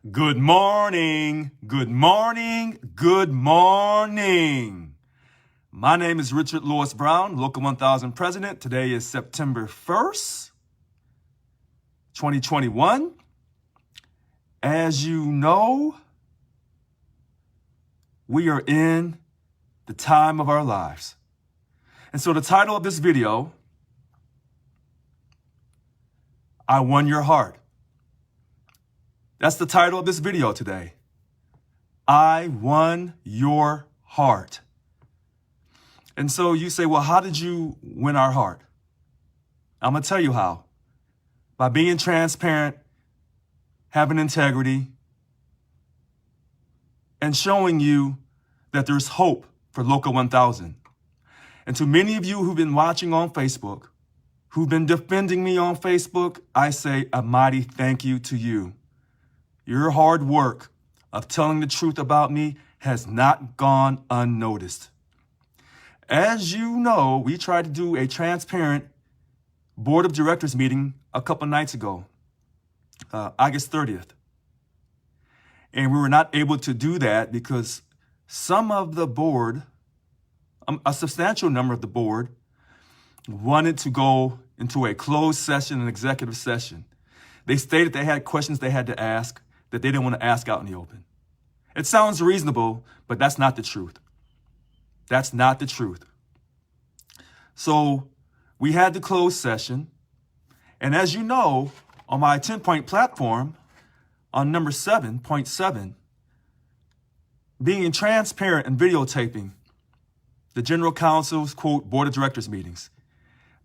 Good morning, good morning, good morning. My name is Richard Lewis Brown, Local 1000 President. Today is September 1st, 2021. As you know, we are in the time of our lives. And so the title of this video, I Won Your Heart. That's the title of this video today. I won your heart. And so you say, well, how did you win our heart? I'm going to tell you how. By being transparent, having integrity, and showing you that there's hope for Local 1000. And to many of you who've been watching on Facebook, who've been defending me on Facebook, I say a mighty thank you to you. Your hard work of telling the truth about me has not gone unnoticed. As you know, we tried to do a transparent board of directors meeting a couple nights ago, August 30th. And we were not able to do that because some of the board, a substantial number of the board, wanted to go into a closed session, an executive session. They stated they had questions they had to ask that they didn't want to ask out in the open. It sounds reasonable, but that's not the truth. That's not the truth. So we had the closed session. And as you know, on my 10-point platform, on number 7.7, being transparent and videotaping the general counsel's, quote, board of directors meetings.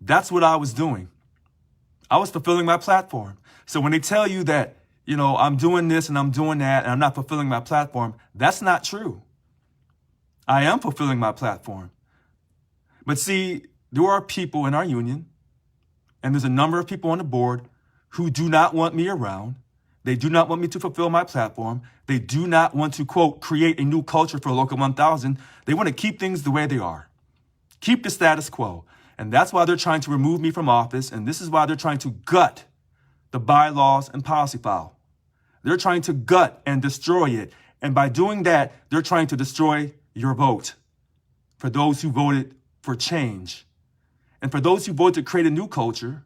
That's what I was doing. I was fulfilling my platform. So when they tell you that, I'm doing this and I'm doing that and I'm not fulfilling my platform, that's not true. I am fulfilling my platform. But see, there are people in our union, and there's a number of people on the board who do not want me around. They do not want me to fulfill my platform. They do not want to, quote, create a new culture for Local 1000. They want to keep things the way they are. Keep the status quo. And that's why they're trying to remove me from office. And this is why they're trying to gut the bylaws and policy file. They're trying to gut and destroy it. And by doing that, they're trying to destroy your vote for those who voted for change. And for those who voted to create a new culture,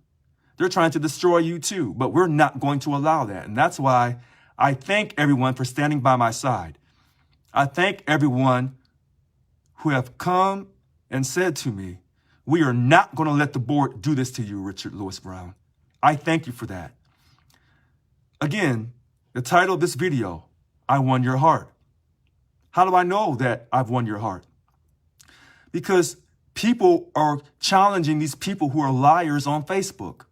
they're trying to destroy you too. But we're not going to allow that. And that's why I thank everyone for standing by my side. I thank everyone who have come and said to me, we are not going to let the board do this to you, Richard Lewis Brown. I thank you for that. Again, the title of this video, I won your heart. How do I know that I've won your heart? Because people are challenging these people who are liars on Facebook.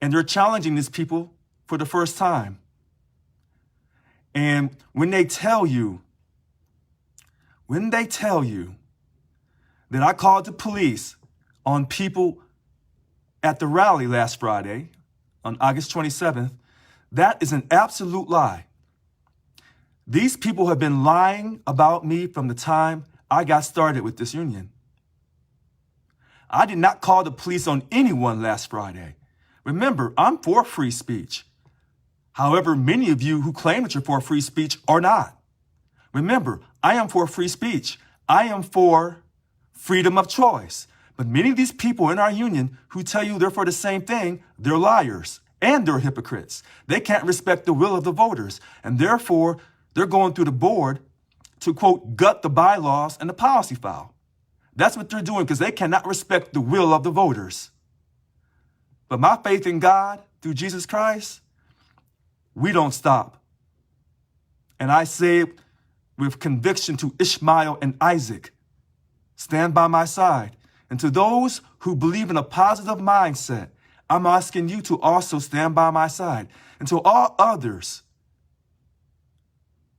And they're challenging these people for the first time. And when they tell you that I called the police on people at the rally last Friday, on August 27th, that is an absolute lie. These people have been lying about me from the time I got started with this union. I did not call the police on anyone last Friday. Remember, I'm for free speech. However, many of you who claim that you're for free speech are not. Remember, I am for free speech. I am for freedom of choice. But many of these people in our union who tell you they're for the same thing, they're liars and they're hypocrites. They can't respect the will of the voters. And therefore, they're going through the board to, quote, gut the bylaws and the policy file. That's what they're doing because they cannot respect the will of the voters. But my faith in God through Jesus Christ, we don't stop. And I say it with conviction to Ishmael and Isaac, stand by my side. And to those who believe in a positive mindset, I'm asking you to also stand by my side. And to all others,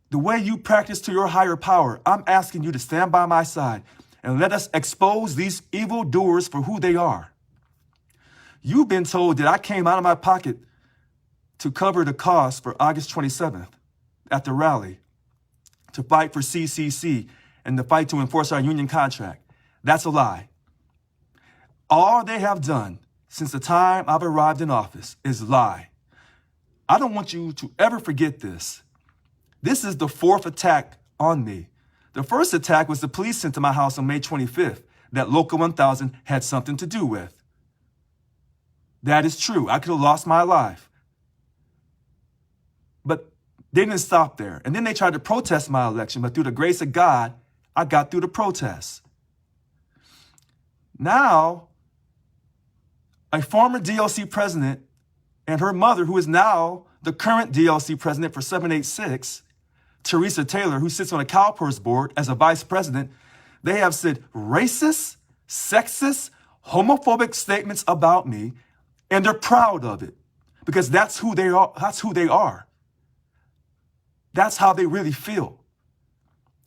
the way you practice to your higher power, I'm asking you to stand by my side and let us expose these evildoers for who they are. You've been told that I came out of my pocket to cover the cost for August 27th at the rally, to fight for CCC and the fight to enforce our union contract. That's a lie. All they have done since the time I've arrived in office is lie. I don't want you to ever forget this. This is the fourth attack on me. The first attack was the police sent to my house on May 25th that Local 1000 had something to do with. That is true. I could have lost my life. But they didn't stop there. And then they tried to protest my election, but through the grace of God, I got through the protests. Now, a former DLC president and her mother, who is now the current DLC president for 786, Teresa Taylor, who sits on a CalPERS board as a vice president, they have said racist, sexist, homophobic statements about me, and they're proud of it because that's who they are. That's who they are. That's how they really feel.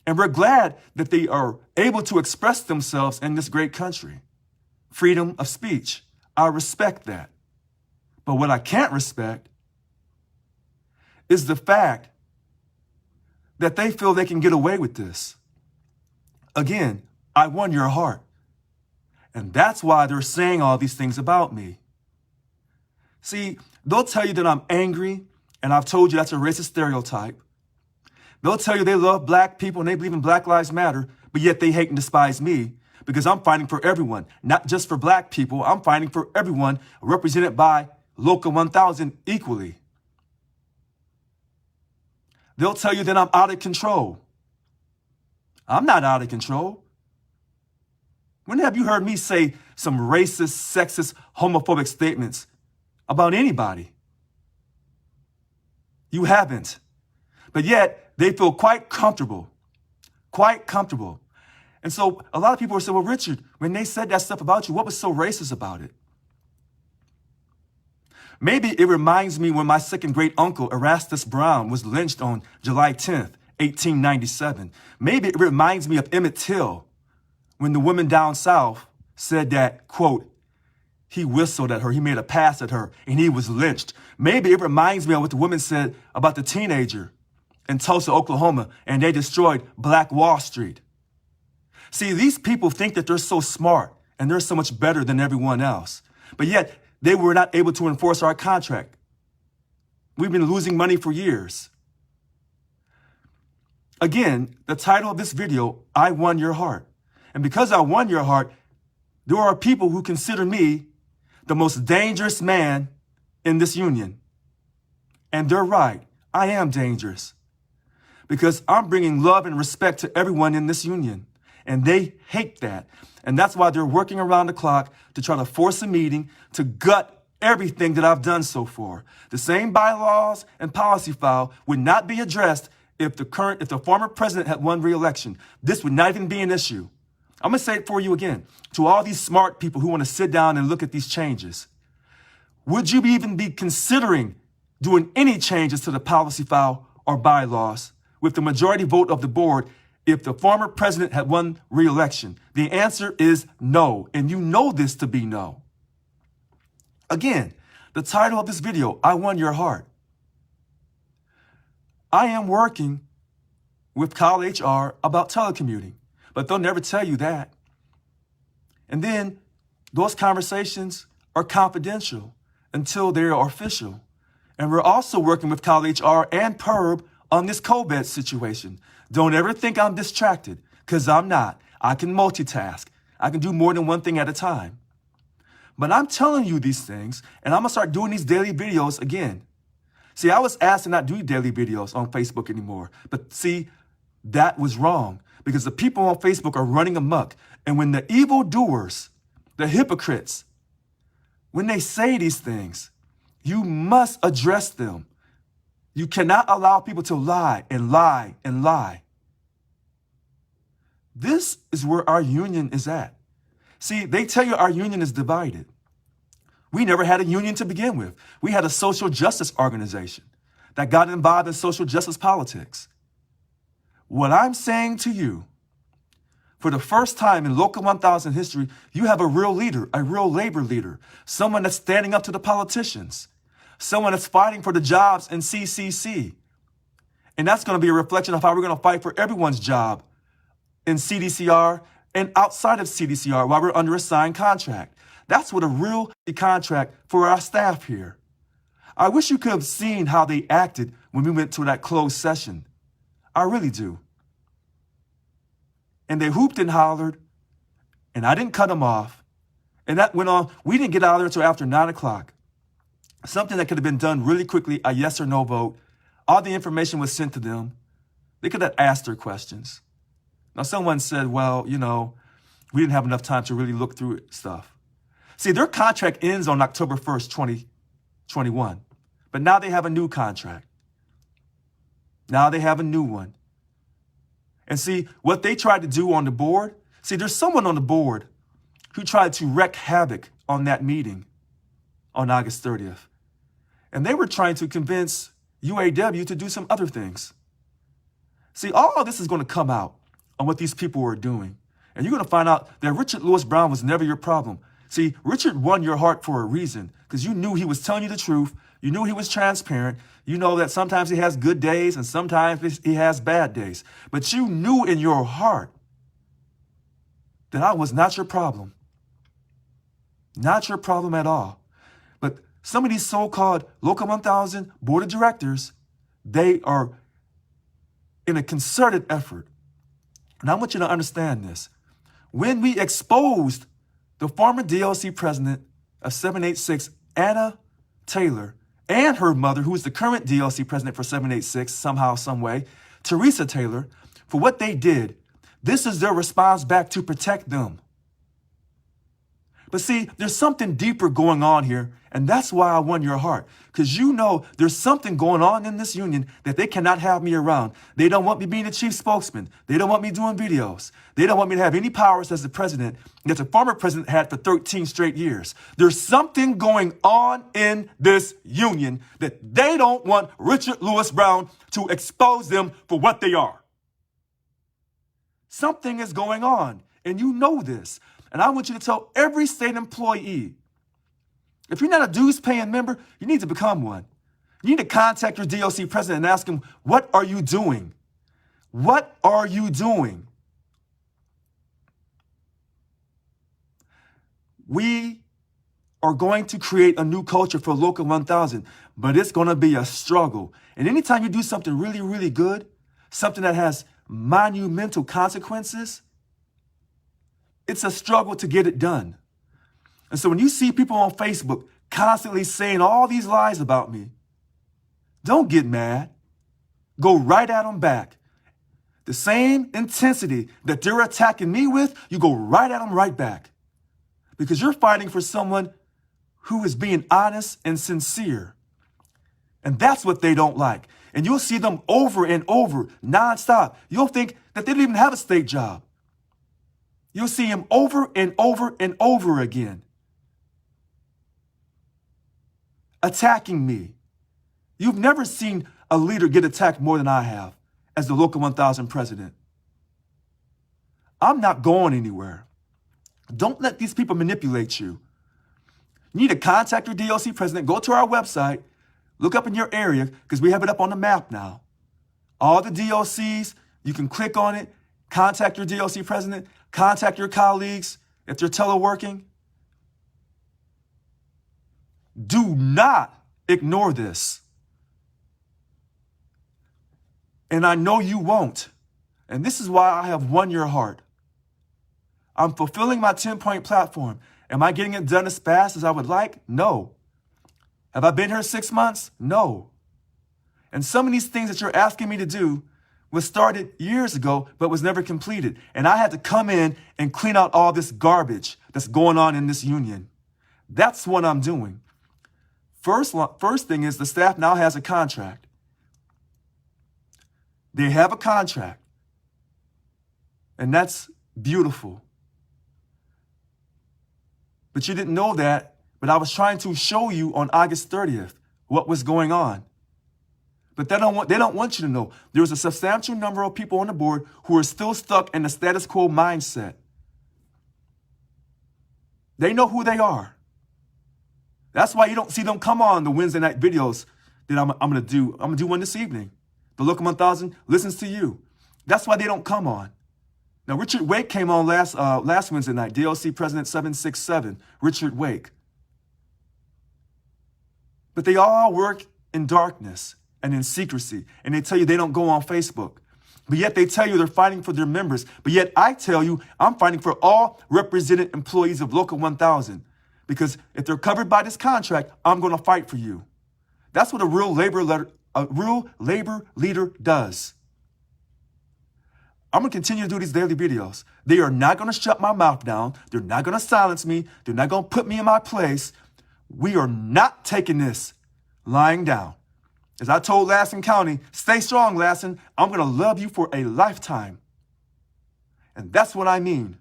And we're glad that they are able to express themselves in this great country. Freedom of speech. I respect that. But what I can't respect is the fact that they feel they can get away with this. Again, I won your heart. And that's why they're saying all these things about me. See, they'll tell you that I'm angry, and I've told you that's a racist stereotype. They'll tell you they love black people and they believe in Black Lives Matter, but yet they hate and despise me because I'm fighting for everyone, not just for black people. I'm fighting for everyone represented by Local 1000 equally. They'll tell you that I'm out of control. I'm not out of control. When have you heard me say some racist, sexist, homophobic statements about anybody? You haven't. But yet, they feel quite comfortable. And so a lot of people are saying, well, Richard, when they said that stuff about you, what was so racist about it? Maybe it reminds me when my second great uncle, Erastus Brown, was lynched on July 10th, 1897. Maybe it reminds me of Emmett Till when the woman down south said that, quote, he whistled at her, he made a pass at her, and he was lynched. Maybe it reminds me of what the woman said about the teenager in Tulsa, Oklahoma, and they destroyed Black Wall Street. See, these people think that they're so smart and they're so much better than everyone else, but yet they were not able to enforce our contract. We've been losing money for years. Again, the title of this video, I won your heart. And because I won your heart, there are people who consider me the most dangerous man in this union. And they're right. I am dangerous because I'm bringing love and respect to everyone in this union. And they hate that. And that's why they're working around the clock to try to force a meeting to gut everything that I've done so far. The same bylaws and policy file would not be addressed if the former president had won re-election. This would not even be an issue. I'm going to say it for you again. To all these smart people who want to sit down and look at these changes, would you even be considering doing any changes to the policy file or bylaws with the majority vote of the board if the former president had won re-election? The answer is no, and you know this to be no. Again, the title of this video, I won your heart. I am working with CalHR about telecommuting, but they'll never tell you that. And then those conversations are confidential until they are official. And we're also working with CalHR and PERB on this COVID situation. Don't ever think I'm distracted, because I'm not. I can multitask. I can do more than one thing at a time. But I'm telling you these things, and I'm going to start doing these daily videos again. See, I was asked to not do daily videos on Facebook anymore. But see, that was wrong, because the people on Facebook are running amok. And when the evildoers, the hypocrites, when they say these things, you must address them. You cannot allow people to lie and lie and lie. This is where our union is at. See, they tell you our union is divided. We never had a union to begin with. We had a social justice organization that got involved in social justice politics. What I'm saying to you, for the first time in Local 1000 history, you have a real leader, a real labor leader, someone that's standing up to the politicians, someone that's fighting for the jobs in CCC. And that's going to be a reflection of how we're going to fight for everyone's job in CDCR and outside of CDCR while we're under a signed contract. That's what a real contract for our staff here. I wish you could have seen how they acted when we went to that closed session. I really do. And they hooped and hollered, and I didn't cut them off. And that went on. We didn't get out of there until after 9 o'clock. Something that could have been done really quickly, a yes or no vote. All the information was sent to them. They could have asked their questions. Now, someone said, well, you know, we didn't have enough time to really look through stuff. See, their contract ends on October 1st, 2021. But now they have a new contract. Now they have a new one. And see, what they tried to do on the board, see, there's someone on the board who tried to wreak havoc on that meeting on August 30th. And they were trying to convince UAW to do some other things. See, all of this is going to come out on what these people were doing. And you're going to find out that Richard Lewis Brown was never your problem. See, Richard won your heart for a reason, because you knew he was telling you the truth. You knew he was transparent. You know that sometimes he has good days and sometimes he has bad days. But you knew in your heart that I was not your problem. Not your problem at all. But some of these so-called Local 1000 board of directors, they are in a concerted effort. And I want you to understand this. When we exposed the former DLC president of 786, Anna Taylor, and her mother, who is the current DLC president for 786, somehow, some way, Teresa Taylor, for what they did, this is their response back to protect them. But see, there's something deeper going on here, and that's why I won your heart. Because you know there's something going on in this union that they cannot have me around. They don't want me being the chief spokesman. They don't want me doing videos. They don't want me to have any powers as the president that the former president had for 13 straight years. There's something going on in this union that they don't want Richard Lewis Brown to expose them for what they are. Something is going on, and you know this. And I want you to tell every state employee, if you're not a dues-paying member, you need to become one. You need to contact your DLC president and ask him, what are you doing? What are you doing? We are going to create a new culture for Local 1000, but it's going to be a struggle. And anytime you do something really, really good, something that has monumental consequences, it's a struggle to get it done. And so when you see people on Facebook constantly saying all these lies about me, don't get mad. Go right at them back. The same intensity that they're attacking me with, you go right at them right back. Because you're fighting for someone who is being honest and sincere. And that's what they don't like. And you'll see them over and over, nonstop. You'll think that they don't even have a state job. You'll see him over and over and over again, attacking me. You've never seen a leader get attacked more than I have as the Local 1000 president. I'm not going anywhere. Don't let these people manipulate you. You need to contact your DLC president. Go to our website. Look up in your area, because we have it up on the map now. All the DLCs, you can click on it, contact your DLC president, contact your colleagues if they're teleworking. Do not ignore this. And I know you won't. And this is why I have won your heart. I'm fulfilling my 10-point platform. Am I getting it done as fast as I would like? No. Have I been here 6 months? No. And some of these things that you're asking me to do was started years ago, but was never completed. And I had to come in and clean out all this garbage that's going on in this union. That's what I'm doing. First thing is the staff now has a contract. They have a contract. And that's beautiful. But you didn't know that, but I was trying to show you on August 30th what was going on. But they don't want you to know. There's a substantial number of people on the board who are still stuck in the status quo mindset. They know who they are. That's why you don't see them come on the Wednesday night videos that I'm going to do. I'm going to do one this evening. The Local 1000 listens to you. That's why they don't come on. Now, Richard Wake came on last Wednesday night, DLC President 767, Richard Wake. But they all work in darkness and in secrecy. And they tell you they don't go on Facebook. But yet they tell you they're fighting for their members. But yet I tell you I'm fighting for all represented employees of Local 1000. Because if they're covered by this contract, I'm going to fight for you. That's what a real labor leader does. I'm going to continue to do these daily videos. They are not going to shut my mouth down. They're not going to silence me. They're not going to put me in my place. We are not taking this lying down. As I told Lassen County, stay strong, Lassen. I'm going to love you for a lifetime. And that's what I mean.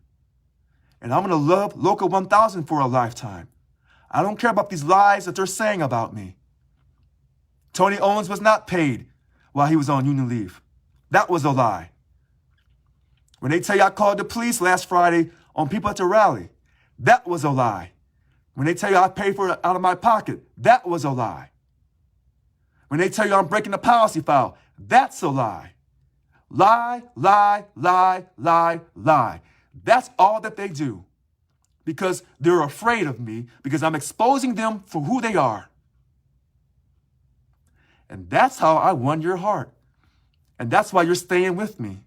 And I'm going to love Local 1000 for a lifetime. I don't care about these lies that they're saying about me. Tony Owens was not paid while he was on union leave. That was a lie. When they tell you I called the police last Friday on people at the rally, that was a lie. When they tell you I paid for it out of my pocket, that was a lie. When they tell you I'm breaking the policy file, that's a lie. Lie, lie, lie, lie, lie. That's all that they do because they're afraid of me because I'm exposing them for who they are. And that's how I won your heart. And that's why you're staying with me.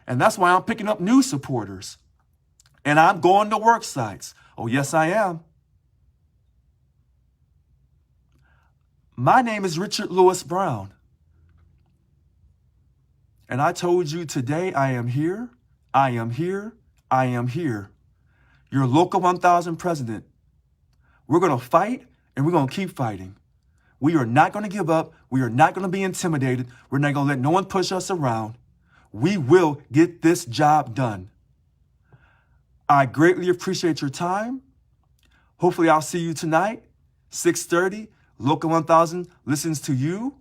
And that's why I'm picking up new supporters. And I'm going to work sites. Oh, yes, I am. My name is Richard Lewis Brown. And I told you today I am here. I am here. I am here. Your Local 1000 president. We're going to fight and we're going to keep fighting. We are not going to give up. We are not going to be intimidated. We're not going to let no one push us around. We will get this job done. I greatly appreciate your time. Hopefully I'll see you tonight, 6:30. Local 1000 listens to you.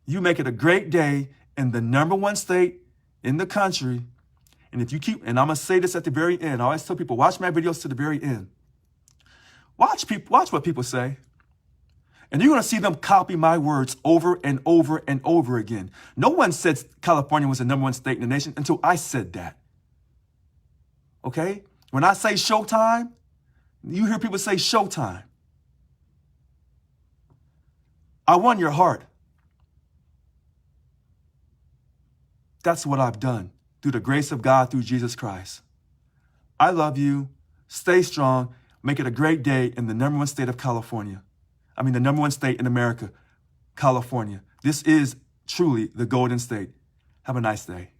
You make it a great day in the #1 state in the country. And if you keep, and I'm going to say this at the very end. I always tell people, watch my videos to the very end. Watch what people say. And you're going to see them copy my words over and over and over again. No one said California was the #1 state in the nation until I said that. Okay? When I say showtime, you hear people say showtime. I won your heart. That's what I've done through the grace of God through Jesus Christ. I love you. Stay strong. Make it a great day in the #1 state of California. I mean, the #1 state in America, California. This is truly the Golden State. Have a nice day.